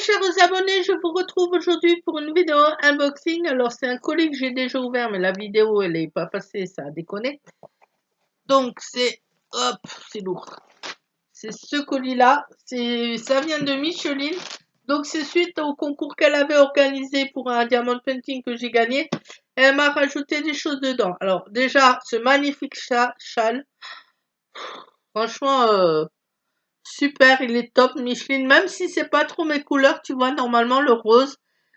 chers abonnés, je vous retrouve aujourd'hui pour une vidéo unboxing. Alors c'est un colis que j'ai déjà ouvert, mais la vidéo elle est pas passée, ça a déconné. Donc hop, c'est lourd. C'est ce colis-là, ça vient de Micheline. Donc c'est suite au concours qu'elle avait organisé pour un diamond painting que j'ai gagné. Elle m'a rajouté des choses dedans. Alors déjà, ce magnifique châle, franchement, super, il est top, Micheline, même si c'est pas trop mes couleurs, tu vois, normalement le rose.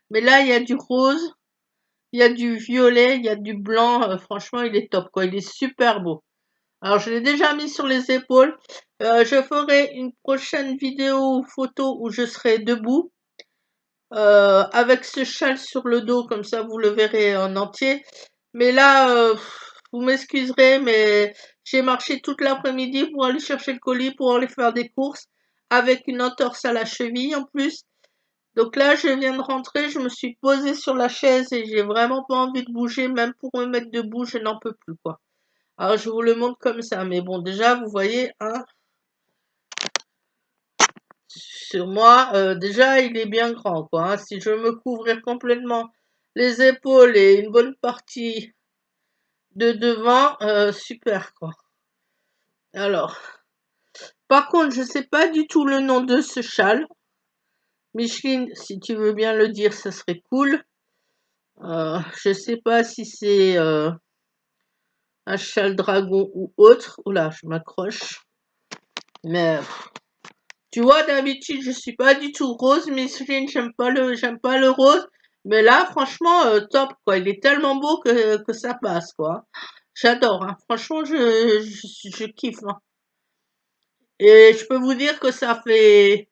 Mais là, il y a du rose, il y a du violet, il y a du blanc. Franchement, il est top, quoi. Il est super beau. Alors, je l'ai déjà mis sur les épaules. Je ferai une prochaine vidéo ou photo où je serai debout. Avec ce châle sur le dos, comme ça, vous le verrez en entier. Mais là, vous m'excuserez, mais j'ai marché toute l'après-midi pour aller chercher le colis, pour aller faire des courses, avec une entorse à la cheville en plus. Donc là, je viens de rentrer, je me suis posée sur la chaise et j'ai vraiment pas envie de bouger, même pour me mettre debout, je n'en peux plus, quoi. Alors, je vous le montre comme ça, mais bon, déjà, vous voyez, hein, sur moi, déjà, il est bien grand, quoi, hein. Si je veux me couvrir complètement les épaules et une bonne partie de devant, super, quoi. Alors, par contre, je sais pas du tout le nom de ce châle. Micheline, si tu veux bien le dire, ça serait cool. Je sais pas si c'est un châle dragon ou autre. Oula, je m'accroche. Mais tu vois, d'habitude, je suis pas du tout rose, Micheline, j'aime pas le rose. Mais là, franchement, top, quoi. Il est tellement beau que ça passe, quoi. J'adore, hein. Franchement, je kiffe, hein. Et je peux vous dire que ça fait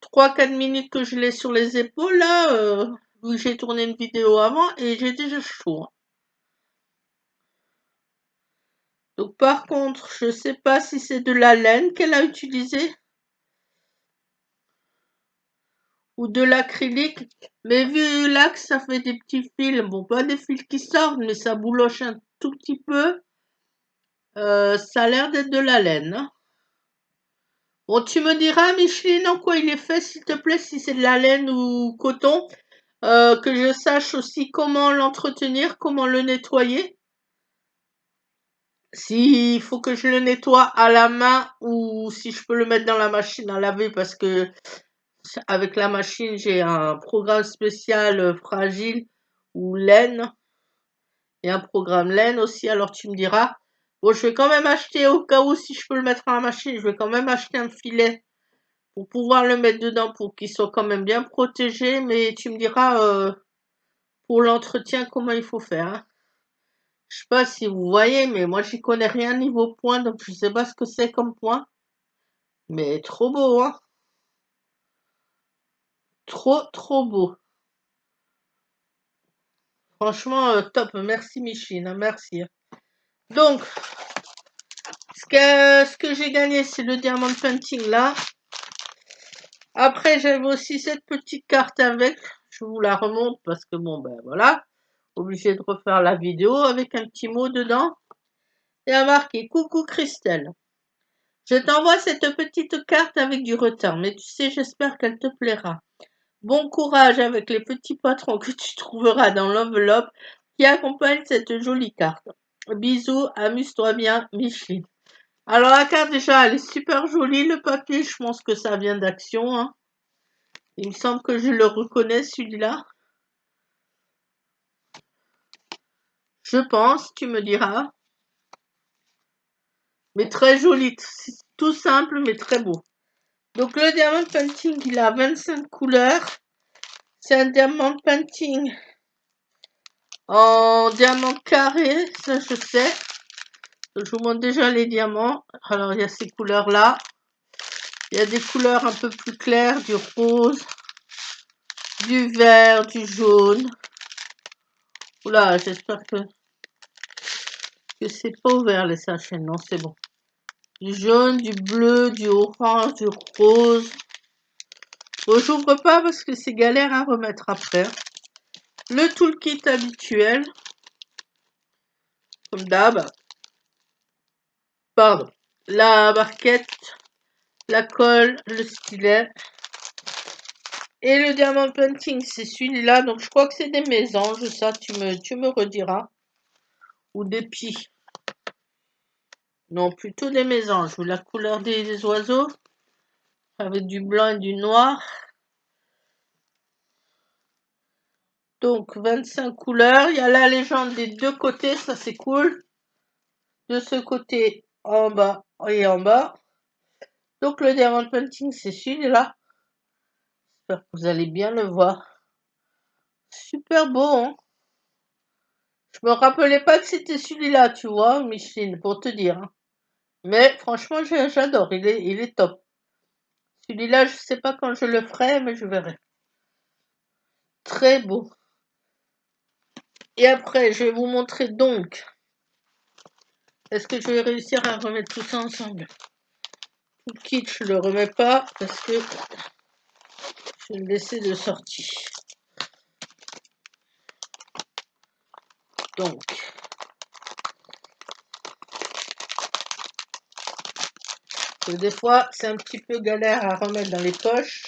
3-4 minutes que je l'ai sur les épaules, là, où j'ai tourné une vidéo avant, et j'ai déjà chaud, hein. Donc par contre, je sais pas si c'est de la laine qu'elle a utilisé ou de l'acrylique, mais vu là que ça fait des petits fils, bon pas des fils qui sortent, mais ça bouloche un tout petit peu, ça a l'air d'être de la laine, hein. Bon, tu me diras, Micheline, en quoi il est fait, s'il te plaît, si c'est de la laine ou coton, que je sache aussi comment l'entretenir, comment le nettoyer. S'il faut que je le nettoie à la main ou si je peux le mettre dans la machine à laver parce que avec la machine j'ai un programme spécial fragile ou laine et un programme laine aussi, alors tu me diras. Bon, je vais quand même acheter au cas où si je peux le mettre à la machine, je vais quand même acheter un filet pour pouvoir le mettre dedans pour qu'il soit quand même bien protégé, mais tu me diras pour l'entretien comment il faut faire, hein. Je sais pas si vous voyez, mais moi j'y connais rien niveau point, donc je sais pas ce que c'est comme point. Mais trop beau, hein? Trop beau. Franchement, top. Merci Michine, hein, merci, hein. Donc, ce que j'ai gagné, c'est le diamond painting là. Après, j'avais aussi cette petite carte avec. Je vous la remonte parce que bon, ben voilà. Obligé de refaire la vidéo avec un petit mot dedans. Il y a marqué Coucou Christelle. Je t'envoie cette petite carte avec du retard, mais tu sais, j'espère qu'elle te plaira. Bon courage avec les petits patrons que tu trouveras dans l'enveloppe qui accompagne cette jolie carte. Bisous, amuse-toi bien, Micheline. Alors la carte déjà, elle est super jolie. Le papier, je pense que ça vient d'Action, hein. Il me semble que je le reconnais celui-là. Je pense, tu me diras. Mais très joli, c'est tout simple mais très beau. Donc le diamond painting, il a 25 couleurs. C'est un diamond painting en diamant carré, ça je sais. Je vous montre déjà les diamants. Alors, il y a ces couleurs-là. Il y a des couleurs un peu plus claires, du rose, du vert, du jaune. Oula, j'espère que c'est pas ouvert les sachets. Non, c'est bon. Du jaune, du bleu, du orange, du rose. Bon, j'ouvre pas parce que c'est galère à remettre après. Le toolkit habituel. Comme d'hab. Pardon. La barquette, la colle, le stylet. Et le diamant painting, c'est celui-là. Donc, je crois que c'est des mésanges, ça, tu me rediras. Ou des pies. Non, plutôt des mésanges. Ou la couleur des oiseaux. Avec du blanc et du noir. Donc, 25 couleurs. Il y a la légende des deux côtés. Ça, c'est cool. De ce côté, en bas et en bas. Donc, le diamant painting, c'est celui-là. J'espère que vous allez bien le voir. Super beau, hein. Je me rappelais pas que c'était celui-là, tu vois, Micheline, pour te dire, hein. Mais franchement, j'adore, il est top. Celui-là, je sais pas quand je le ferai, mais je verrai. Très beau. Et après, je vais vous montrer donc. Est-ce que je vais réussir à remettre tout ça ensemble? Tout le kit, je le remets pas parce que je vais le laisser de sortie. Donc, des fois, c'est un petit peu galère à remettre dans les poches.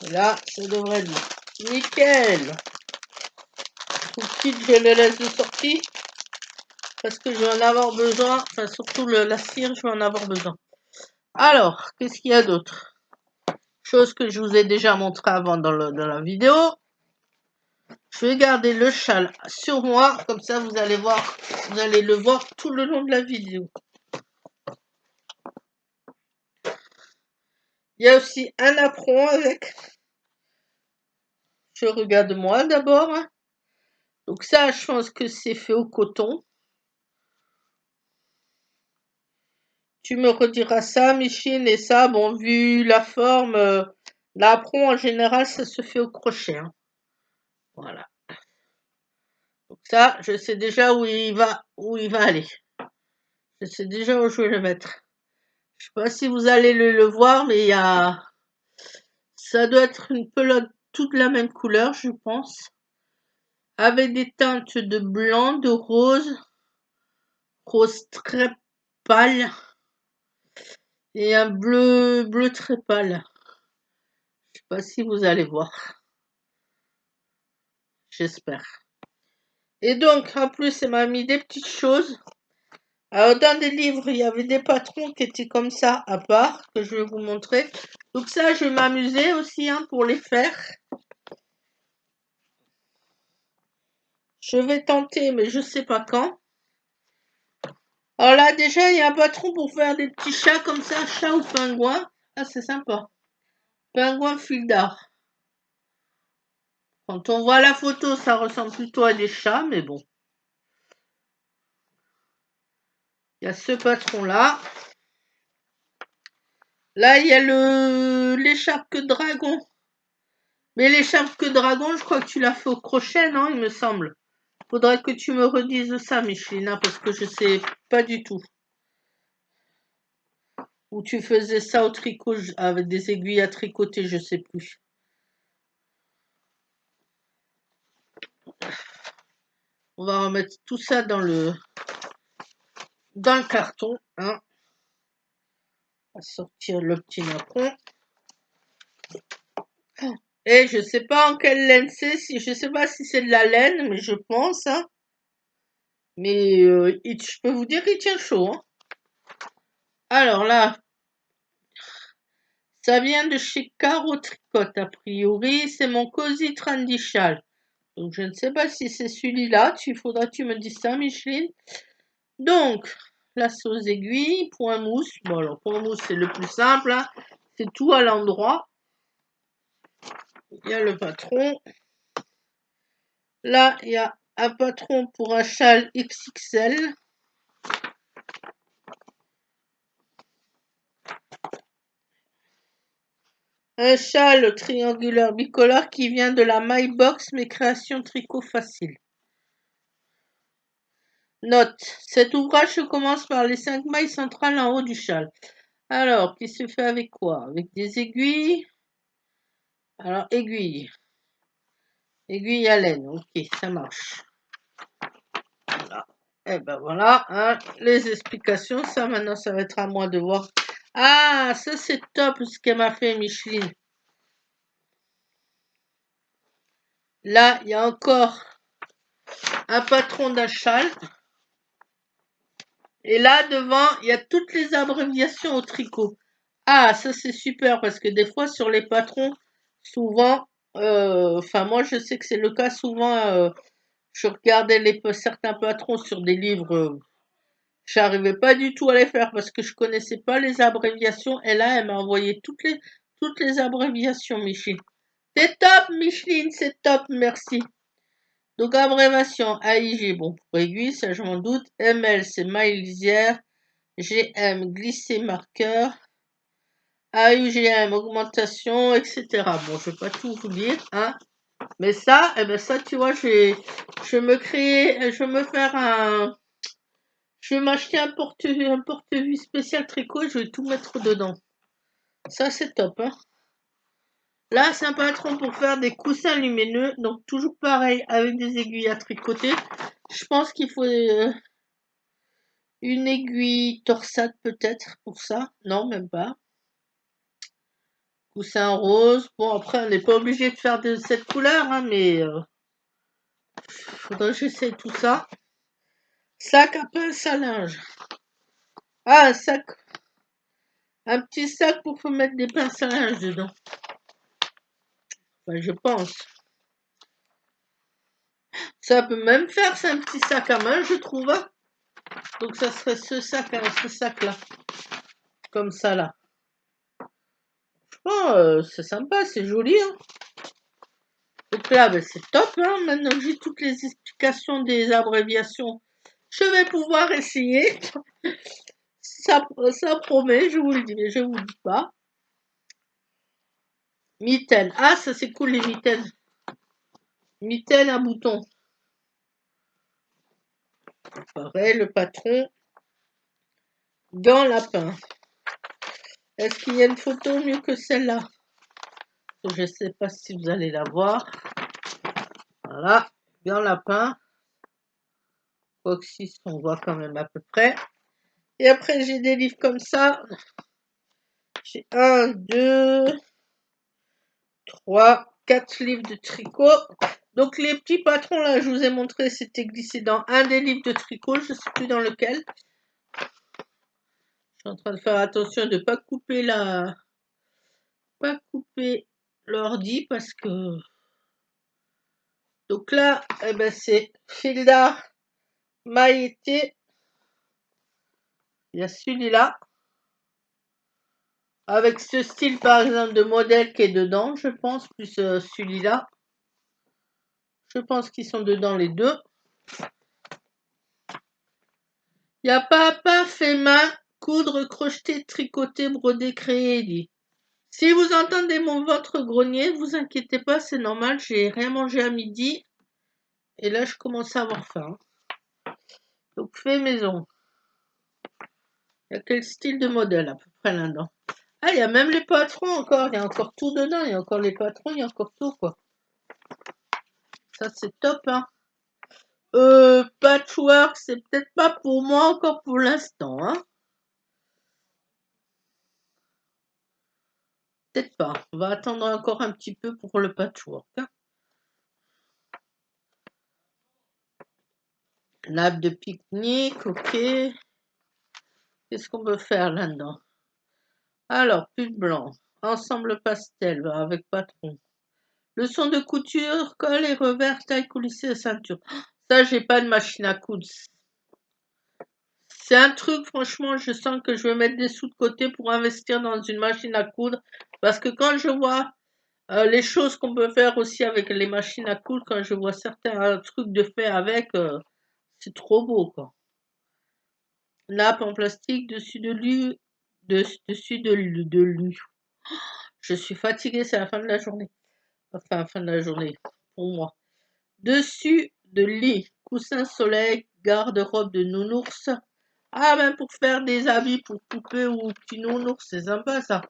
Et là, ça devrait être bon. Nickel! Tout le kit, je le laisse de sortie. Parce que je vais en avoir besoin. Enfin, surtout la cire, je vais en avoir besoin. Alors, qu'est-ce qu'il y a d'autre? Chose que je vous ai déjà montré avant dans la vidéo. Je vais garder le châle sur moi. Comme ça, vous allez le voir tout le long de la vidéo. Il y a aussi un apron avec. Je regarde moi d'abord. Donc ça, je pense que c'est fait au coton. Tu me rediras ça, Micheline, et ça, bon, vu la forme, l'apron en général, ça se fait au crochet, hein. Voilà. Donc ça, je sais déjà où il va aller. Je sais déjà où je vais le mettre. Je sais pas si vous allez le voir, mais ça doit être une pelote toute la même couleur, je pense. Avec des teintes de blanc, de rose très pâle et un bleu très pâle. Je sais pas si vous allez voir. J'espère. Et donc, en plus, elle m'a mis des petites choses. Alors, dans des livres, il y avait des patrons qui étaient comme ça, à part, que je vais vous montrer. Donc ça, je vais m'amuser aussi, hein, pour les faire. Je vais tenter, mais je sais pas quand. Alors là, déjà, il y a un patron pour faire des petits chats comme ça, chat ou pingouin. Ah, c'est sympa. Pingouin fil d'art. Quand on voit la photo, ça ressemble plutôt à des chats, mais bon. Il y a ce patron-là. Là, il y a l'écharpe que dragon. Mais l'écharpe que dragon, je crois que tu l'as fait au crochet, non, il me semble. Faudrait que tu me redises ça, Micheline, hein, parce que je sais pas du tout. Ou tu faisais ça au tricot avec des aiguilles à tricoter, je sais plus. On va remettre tout ça dans le carton, hein. On va sortir le petit napperon. Et je sais pas en quelle laine c'est, je sais pas si c'est de la laine, mais je pense, hein. Mais je peux vous dire qu'il tient chaud, hein. Alors là, ça vient de chez Caro Tricote, a priori. C'est mon Cozy Trendy Châle. Donc, je ne sais pas si c'est celui-là. Faudra que tu me dises ça, Micheline. Donc, la sauce aiguille, point mousse. Bon, alors, point mousse, c'est le plus simple, hein. C'est tout à l'endroit. Il y a le patron. Là, il y a un patron pour un châle XXL. Un châle triangulaire bicolore qui vient de la My Box, mes créations tricot facile. Note, cet ouvrage commence par les 5 mailles centrales en haut du châle. Alors, qui se fait avec quoi? Avec des aiguilles. Alors, aiguille. Aiguille à laine, ok, ça marche. Voilà. Et ben voilà, hein, les explications, ça maintenant, ça va être à moi de voir. Ah, ça c'est top ce qu'elle m'a fait, Micheline. Là, il y a encore un patron d'un châle. Et là, devant, il y a toutes les abréviations au tricot. Ah, ça c'est super parce que des fois sur les patrons, souvent, enfin moi je sais que c'est le cas souvent, je regardais certains patrons sur des livres, j'arrivais pas du tout à les faire parce que je connaissais pas les abréviations et là elle m'a envoyé toutes les abréviations, Micheline. C'est top, Micheline, c'est top, merci. Donc abréviation AIG, bon pour aiguille, ça je m'en doute. ML c'est maille lisière. GM glissé marqueur. AUGM augmentation, etc. Bon, je vais pas tout vous lire, hein. Mais ça, eh ben ça, tu vois, je vais me faire je vais m'acheter un porte-vue spécial tricot et je vais tout mettre dedans. Ça, c'est top, hein. Là, c'est un patron pour faire des coussins lumineux, donc toujours pareil, avec des aiguilles à tricoter. Je pense qu'il faut une aiguille torsade peut-être pour ça. Non, même pas. Coussin rose. Bon, après, on n'est pas obligé de faire de cette couleur, hein, mais faudrait que j'essaie tout ça. Sac à pince à linge. Ah, un petit sac pour mettre des pinces à linge dedans. Enfin, je pense. Ça peut même faire, c'est un petit sac à main, je trouve, hein. Donc ça serait ce sac-là. Comme ça, là. Oh, c'est sympa, c'est joli, hein. Donc là, ben, c'est top, hein. Maintenant que j'ai toutes les explications des abréviations, je vais pouvoir essayer. Ça promet, je vous le dis, mais je vous le dis pas. Mitaine. Ah, ça c'est cool les mitaines. Mitaine à boutons. Pareil, le patron. Gants lapin. Est-ce qu'il y a une photo mieux que celle-là? Je ne sais pas si vous allez la voir. Voilà. Gants lapin. Oxys, on voit quand même à peu près. Et après, j'ai des livres comme ça. J'ai 1, 2, 3, 4 livres de tricot. Donc les petits patrons là, je vous ai montré, c'était glissé dans un des livres de tricot, je ne sais plus dans lequel. Je suis en train de faire attention de ne pas couper l'ordi parce que. Donc là, eh ben c'est fil d'art mailleté. Il y a celui-là. Avec ce style par exemple de modèle qui est dedans, je pense, plus celui-là. Je pense qu'ils sont dedans les deux. Il y a papa fait main, coudre, crocheter, tricoter, broder, créer, dit. Si vous entendez mon ventre grogner, ne vous inquiétez pas, c'est normal, j'ai rien mangé à midi. Et là, je commence à avoir faim. Donc, fait maison. Il y a quel style de modèle à peu près là-dedans? Ah, il y a même les patrons encore, il y a encore tout dedans, il y a encore les patrons, il y a encore tout, quoi. Ça, c'est top, hein. Patchwork, c'est peut-être pas pour moi encore pour l'instant, hein. Peut-être pas. On va attendre encore un petit peu pour le patchwork, hein. Nappe de pique-nique, ok. Qu'est-ce qu'on peut faire là-dedans? Alors, pull blanc, ensemble pastel avec patron. Leçon de couture, col et revers, taille coulissée et ceinture. Ça, j'ai pas de machine à coudre. C'est un truc, franchement, je sens que je vais mettre des sous de côté pour investir dans une machine à coudre. Parce que quand je vois les choses qu'on peut faire aussi avec les machines à coudre, quand je vois certains trucs de fait avec, c'est trop beau, quoi. Nappe en plastique dessus de lui, dessus de lui. Je suis fatiguée, c'est la fin de la journée. Enfin, fin de la journée, pour moi. Dessus de lit, coussin soleil, garde-robe de nounours. Ah, ben pour faire des habits pour poupées ou petits nounours, c'est sympa ça.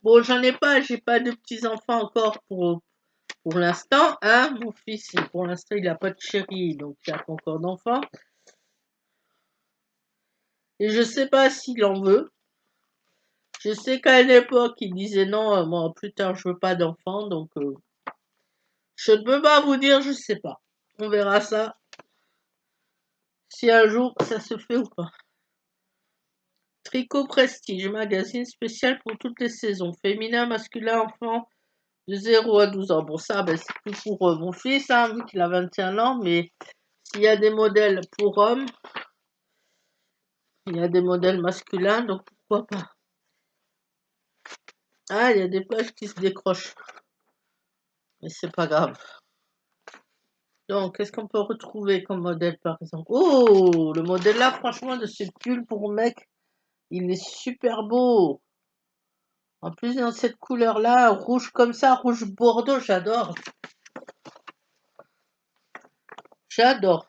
Bon, j'en ai pas, j'ai pas de petits-enfants encore pour l'instant, hein. Mon fils, pour l'instant, il a pas de chérie, donc il a pas encore d'enfant. Et je sais pas s'il en veut. Je sais qu'à l'époque, il disait non, moi plus tard, je veux pas d'enfant, donc Je ne peux pas vous dire, je sais pas. On verra ça. Si un jour ça se fait ou pas. Tricot Prestige, magazine spécial pour toutes les saisons. Féminin, masculin, enfant, de 0 à 12 ans. Bon, ça, ben, c'est plus pour mon fils, hein, vu qu'il a 21 ans, mais s'il y a des modèles pour hommes, il y a des modèles masculins, donc pourquoi pas. Ah, il y a des pages qui se décrochent. Mais c'est pas grave. Donc, qu'est-ce qu'on peut retrouver comme modèle, par exemple? Oh, le modèle là, franchement, de ce pull pour mec, il est super beau. En plus, dans cette couleur-là, rouge comme ça, rouge bordeaux, j'adore. J'adore.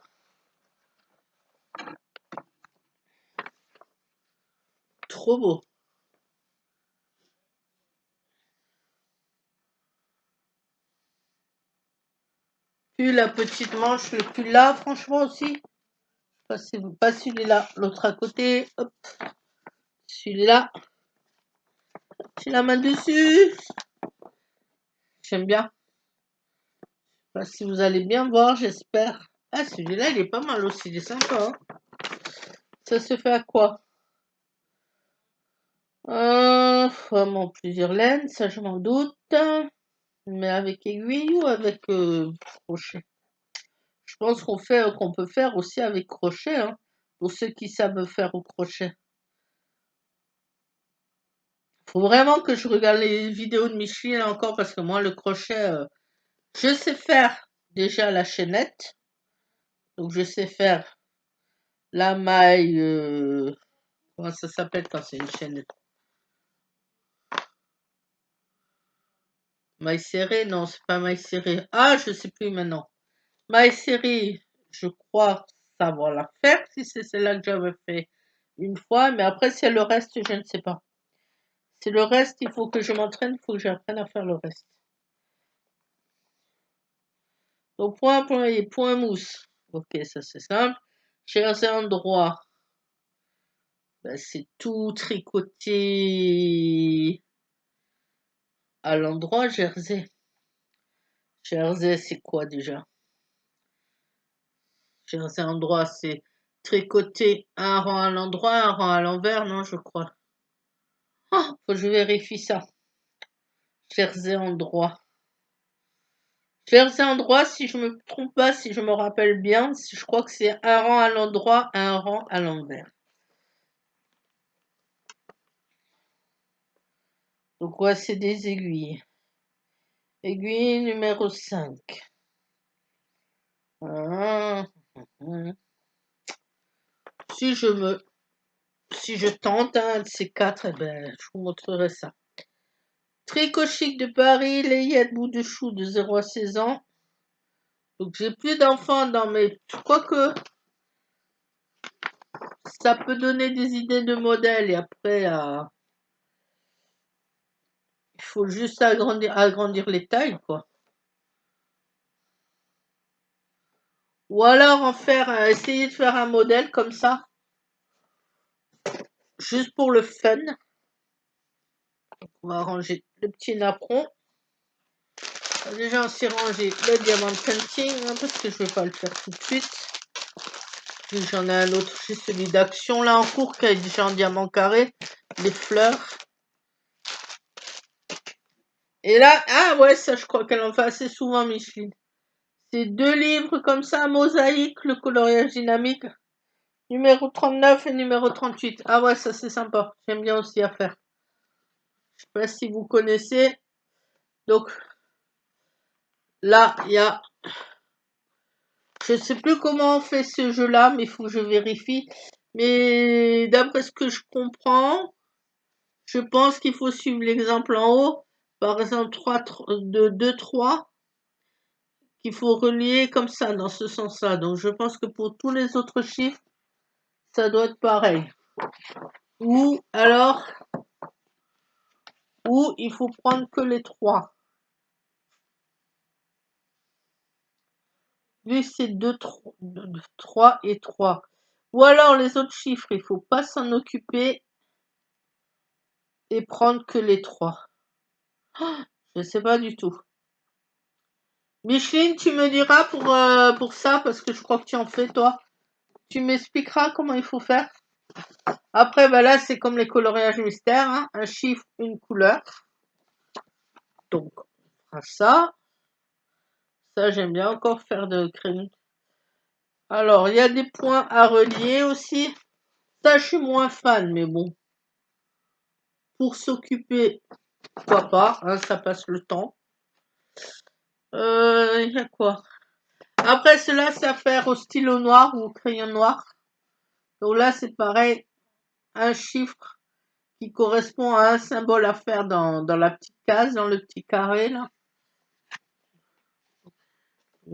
Trop beau. Puis la petite manche, le pull là, franchement aussi. Pas celui-là, l'autre à côté. Hop, celui-là. J'ai la main dessus. J'aime bien. Je sais pas si vous allez bien voir, j'espère. Ah, celui-là, il est pas mal aussi, il est sympa. Hein. Ça se fait à quoi? Vraiment plusieurs laines, ça je m'en doute. Mais avec aiguille ou avec crochet? Je pense qu'on peut faire aussi avec crochet, hein, pour ceux qui savent faire au crochet. Faut vraiment que je regarde les vidéos de Micheline encore parce que moi le crochet, je sais faire déjà la chaînette, donc je sais faire la maille, comment ça s'appelle quand c'est une chaînette? Maille serrée? Non, c'est pas maille serrée. Ah, je sais plus maintenant. Maille serrée, je crois savoir la faire si c'est celle-là que j'avais fait une fois, mais après c'est le reste, je ne sais pas. C'est le reste, il faut que je m'entraîne, il faut que j'apprenne à faire le reste. Donc point et point mousse. Ok, ça c'est simple. Chers endroits, ben, c'est tout tricoté à l'endroit Jersey. Jersey, c'est quoi déjà? Jersey endroit, c'est tricoter un rang à l'endroit, un rang à l'envers, non, je crois. Ah, faut que je vérifie ça. Jersey endroit. Jersey endroit, si je me trompe pas, si je me rappelle bien, je crois que c'est un rang à l'endroit, un rang à l'envers. Donc ouais, c'est des aiguilles. Aiguille numéro 5. Ah, Si je me, si je tente un de ces quatre, eh ben, je vous montrerai ça. Tricot chic de Paris, layette bout de chou de 0 à 16 ans. Donc j'ai plus d'enfants dans mes, je crois que ça peut donner des idées de modèles et après, il faut juste agrandir les tailles, quoi. Ou alors essayer de faire un modèle comme ça, juste pour le fun. On va ranger le petit napperon. Déjà, on s'est rangé le diamant painting, hein, parce que je ne vais pas le faire tout de suite. Puis j'en ai un autre, j'ai celui d'action là en cours qui est déjà en diamant carré, les fleurs. Et là, ah ouais, ça je crois qu'elle en fait assez souvent, Micheline. C'est 2 livres comme ça, mosaïque, le coloriage dynamique, numéro 39 et numéro 38. Ah ouais, ça c'est sympa, j'aime bien aussi à faire. Je sais pas si vous connaissez. Donc là, il y a, je sais plus comment on fait ce jeu-là, mais il faut que je vérifie. Mais d'après ce que je comprends, je pense qu'il faut suivre l'exemple en haut. Par exemple, 3, 2, 3, qu'il faut relier comme ça, dans ce sens-là. Donc, je pense que pour tous les autres chiffres, ça doit être pareil. Ou alors, ou il faut prendre que les 3. Vu que c'est 2, 3 et 3. Ou alors, les autres chiffres, il faut pas s'en occuper et prendre que les 3. Je sais pas du tout. Micheline, tu me diras pour ça, parce que je crois que tu en fais, toi. Tu m'expliqueras comment il faut faire. Après, bah là, c'est comme les coloriages mystères, hein, un chiffre, une couleur. Donc, on fera ça. Ça, j'aime bien encore faire de crème. Alors, il y a des points à relier aussi. Ça, je suis moins fan, mais bon. Pour s'occuper, pourquoi pas, hein, ça passe le temps. Il y a quoi? Après, cela, c'est à faire au stylo noir ou au crayon noir. Donc là, c'est pareil, un chiffre qui correspond à un symbole à faire dans la petite case, dans le petit carré, là.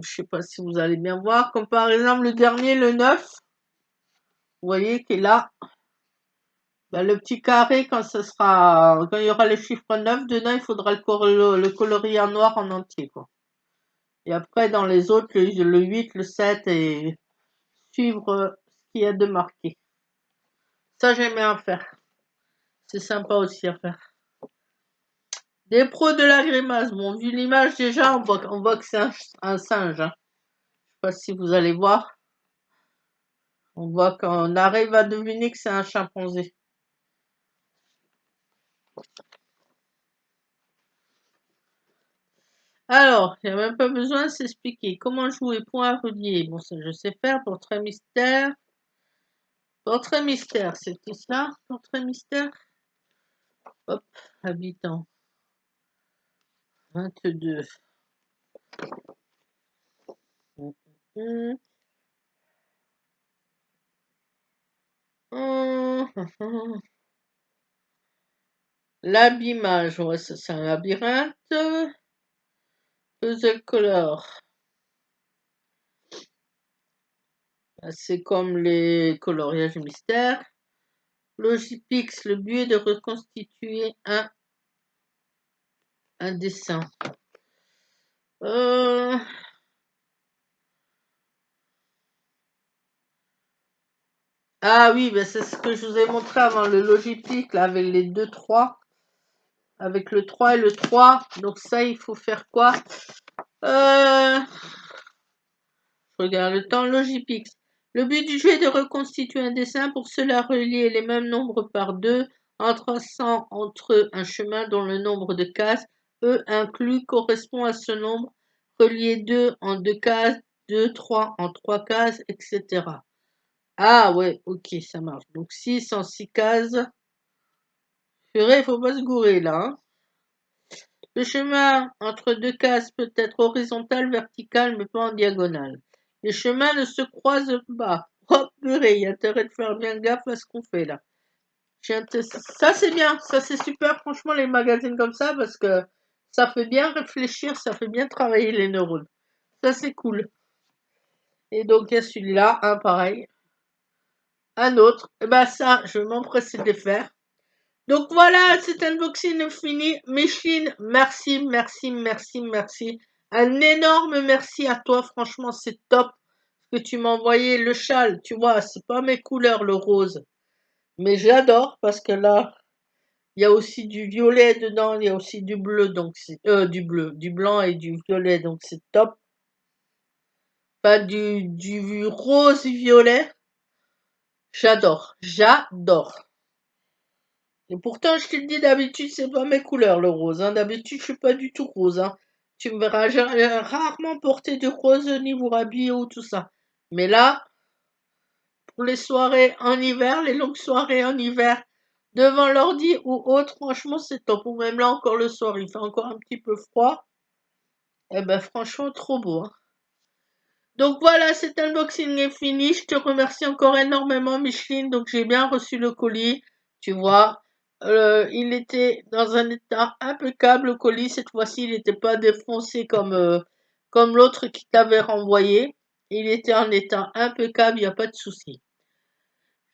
Je sais pas si vous allez bien voir. Comme par exemple, le dernier, le 9. Vous voyez qu'il est là. Ben, le petit carré, quand il y aura le chiffre 9 dedans, il faudra le colorier en noir en entier, quoi. Et après, dans les autres, le 8, le 7 et suivre ce qu'il y a de marqué. Ça, j'aime bien faire. C'est sympa aussi à faire. Des pros de la grimace. Bon, vu l'image déjà, on voit que c'est un singe, hein. Je sais pas si vous allez voir. On voit qu'on arrive à deviner que c'est un chimpanzé. Alors, il n'y a même pas besoin de s'expliquer. Comment jouer point à relier? Bon, ça je sais faire. Portrait mystère. Portrait mystère, c'était ça? Portrait mystère? Hop, habitant. 22. L'abîmage, ouais, ça c'est un labyrinthe. Puzzle color. C'est comme les coloriages mystères. Logipix, le but est de reconstituer un dessin. Ah oui, ben c'est ce que je vous ai montré avant, le Logipix, là, avec les 2, 3. Avec le 3 et le 3. Donc ça, il faut faire quoi? Je regarde le temps, Logipix. Le but du jeu est de reconstituer un dessin. Pour cela, relier les mêmes nombres par 2 en traçant entre eux un chemin dont le nombre de cases, E inclus, correspond à ce nombre. Relier 2 en 2 cases, 2, 3 en 3 cases, etc. Ah ouais, ok, ça marche. Donc 6 en 6 cases. Purée, il faut pas se gourer là, hein. Le chemin entre deux cases peut être horizontal, vertical, mais pas en diagonale. Les chemins ne se croisent pas. Oh purée, il y a intérêt de faire bien gaffe à ce qu'on fait là. Ça c'est bien, ça c'est super franchement les magazines comme ça parce que ça fait bien réfléchir, ça fait bien travailler les neurones. Ça c'est cool. Et donc il y a celui-là, un pareil. Un autre, et ben ça, je vais m'empresser de les faire. Donc voilà, cet unboxing est fini. Micheline, merci, merci, merci, merci. Un énorme merci à toi, franchement, c'est top que tu m'as envoyé le châle. Tu vois, c'est pas mes couleurs, le rose. Mais j'adore parce que là, il y a aussi du violet dedans, il y a aussi du bleu, donc c'est du bleu, du blanc et du violet, donc c'est top. Pas du rose violet. J'adore, j'adore. Et pourtant, je te le dis, d'habitude, c'est pas mes couleurs, le rose, hein. D'habitude, je suis pas du tout rose, hein. Tu me verras rarement porter du rose niveau habillé ou tout ça. Mais là, pour les soirées en hiver, les longues soirées en hiver, devant l'ordi ou autre, franchement, c'est top. Ou même là, encore le soir, il fait encore un petit peu froid. Eh ben, franchement, trop beau, hein. Donc voilà, cet unboxing est fini. Je te remercie encore énormément, Micheline. Donc j'ai bien reçu le colis. Tu vois, il était dans un état impeccable, le colis. Cette fois-ci, il n'était pas défoncé comme l'autre qui t'avait renvoyé. Il était en état impeccable, il n'y a pas de souci.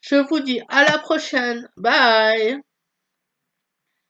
Je vous dis à la prochaine. Bye!